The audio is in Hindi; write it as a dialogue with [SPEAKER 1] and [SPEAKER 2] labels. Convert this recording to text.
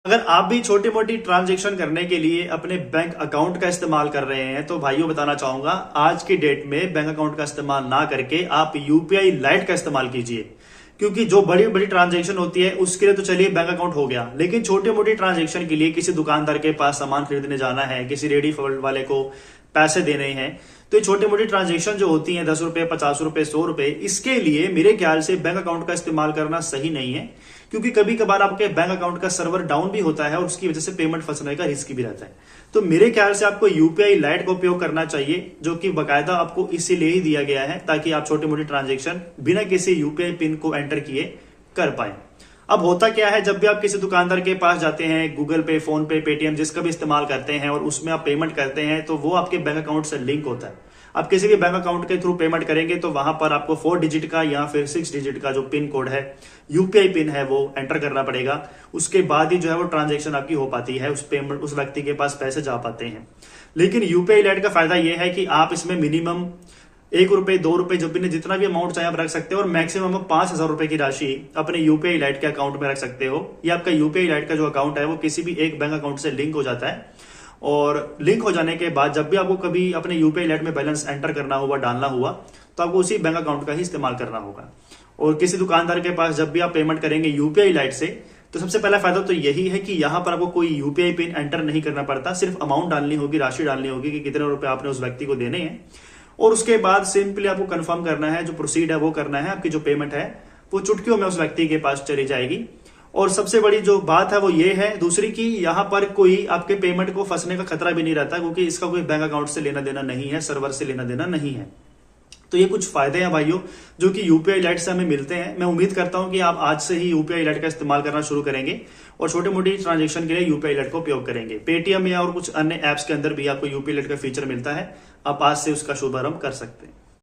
[SPEAKER 1] अगर आप भी छोटी मोटी ट्रांजैक्शन करने के लिए अपने बैंक अकाउंट का इस्तेमाल कर रहे हैं तो भाइयों बताना चाहूंगा, आज की डेट में बैंक अकाउंट का इस्तेमाल ना करके आप यूपीआई लाइट का इस्तेमाल कीजिए। क्योंकि जो बड़ी बड़ी ट्रांजैक्शन होती है उसके लिए तो चलिए बैंक अकाउंट हो गया, लेकिन छोटी मोटी ट्रांजैक्शन के लिए किसी दुकानदार के पास सामान खरीदने जाना है, किसी रेडी वाले को पैसे देने हैं, तो ये छोटी मोटी ट्रांजैक्शन जो होती हैं 10 रुपए, 50 रुपए, 100 रुपए, इसके लिए मेरे ख्याल से बैंक अकाउंट का इस्तेमाल करना सही नहीं है। क्योंकि कभी कभार आपके बैंक अकाउंट का सर्वर डाउन भी होता है और उसकी वजह से पेमेंट फंसने का रिस्क भी रहता है। तो मेरे ख्याल से आपको यूपीआई लाइट का उपयोग करना चाहिए, जो कि बाकायदा आपको इसीलिए ही दिया गया है ताकि आप छोटी मोटी ट्रांजैक्शन बिना किसी यूपीआई पिन को एंटर किए कर पाए। अब होता क्या है, जब भी आप किसी दुकानदार के पास जाते हैं, गूगल पे, फोन पे, पेटीएम जिसका भी इस्तेमाल करते हैं और उसमें आप पेमेंट करते हैं, तो वो आपके बैंक अकाउंट से लिंक होता है। आप किसी भी बैंक अकाउंट के थ्रू पेमेंट करेंगे तो वहां पर आपको 4 डिजिट का या फिर 6 डिजिट का जो पिन कोड है, यूपीआई पिन है, वो एंटर करना पड़ेगा। उसके बाद ही जो है वो ट्रांजैक्शन आपकी हो पाती है, उस व्यक्ति के पास पैसे जा पाते हैं। लेकिन यूपीआई लाइट का फायदा यह है कि आप इसमें मिनिमम 1 रुपए, 2 रुपए, जब भी जितना भी अमाउंट चाहे आप रख सकते हो और मैक्सिमम आप 5,000 रुपए की राशि अपने यूपीआई लाइट के अकाउंट में रख सकते हो। या आपका यूपीआई लाइट का जो अकाउंट है वो किसी भी एक बैंक अकाउंट से लिंक हो जाता है और लिंक हो जाने के बाद जब भी आपको कभी अपने यूपीआई लाइट में बैलेंस एंटर करना हुआ, डालना हुआ, तो आपको उसी बैंक अकाउंट का ही इस्तेमाल करना होगा। और किसी दुकानदार के पास जब भी आप पेमेंट करेंगे यूपीआई लाइट से, तो सबसे पहला फायदा तो यही है कि यहां पर आपको कोई यूपीआई पिन एंटर नहीं करना पड़ता, सिर्फ अमाउंट डालनी होगी, राशि डालनी होगी कि कितने रुपए आपने उस व्यक्ति को देने हैं। और उसके बाद सिंपली आपको कंफर्म करना है, जो प्रोसीड है वो करना है, आपकी जो पेमेंट है वो चुटकियों में उस व्यक्ति के पास चली जाएगी। और सबसे बड़ी जो बात है वो ये है दूसरी, की यहां पर कोई आपके पेमेंट को फंसने का खतरा भी नहीं रहता, क्योंकि इसका कोई बैंक अकाउंट से लेना देना नहीं है, सर्वर से लेना देना नहीं है। तो ये कुछ फायदे हैं भाइयों जो कि यूपीआई लाइट से हमें मिलते हैं। मैं उम्मीद करता हूं कि आप आज से ही यूपीआई लाइट का इस्तेमाल करना शुरू करेंगे और छोटी मोटी ट्रांजैक्शन के लिए यूपीआई लाइट का उपयोग करेंगे। पेटीएम या और कुछ अन्य एप्स के अंदर भी आपको यूपीआई लाइट का फीचर मिलता है, आप आज से उसका शुभारंभ कर सकते हैं।